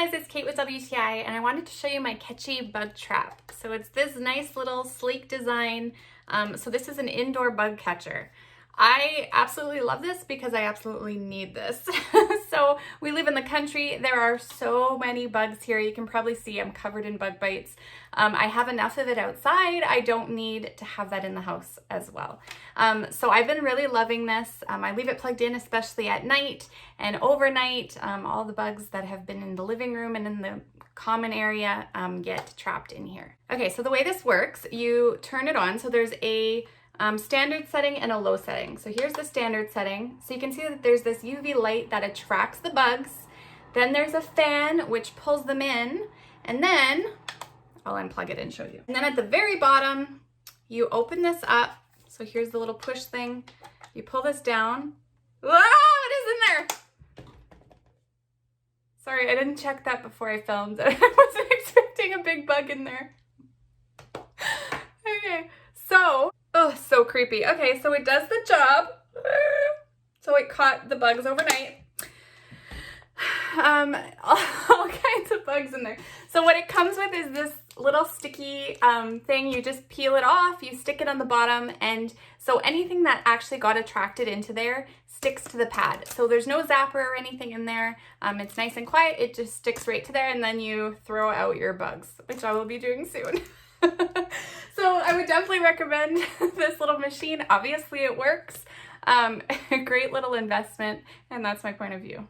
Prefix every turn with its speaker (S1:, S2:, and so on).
S1: guys, it's Kate with WTI, and I wanted to show you my Katchy bug trap. So it's this nice little sleek design. So this is an indoor bug catcher. I absolutely love this because I absolutely need this. So we live in the country. There are so many bugs here. You can probably see I'm covered in bug bites. I have enough of it outside. I don't need to have that in the house as well. So I've been really loving this. I leave it plugged in, especially at night and overnight. All the bugs that have been in the living room and in the common area get trapped in here. Okay, so the way this works, you turn it on. So there's a standard setting and a low setting. So here's the standard setting. So you can see that there's this UV light that attracts the bugs. Then there's a fan which pulls them in, and then I'll unplug it and show you. And then at the very bottom, you open this up. So here's the little push thing. You pull this down. Whoa, it is in there. Sorry, I didn't check that before I filmed. I wasn't expecting a big bug in there. Okay, so oh, so creepy. Okay, so it does the job. So it caught the bugs overnight. All kinds of bugs in there. So what it comes with is this little sticky thing. You just peel it off, you stick it on the bottom, and so anything that actually got attracted into there sticks to the pad. So there's no zapper or anything in there. It's nice and quiet. It just sticks right to there, and then you throw out your bugs, which I will be doing soon. So I would definitely recommend this little machine. Obviously it works. A great little investment, and that's my point of view.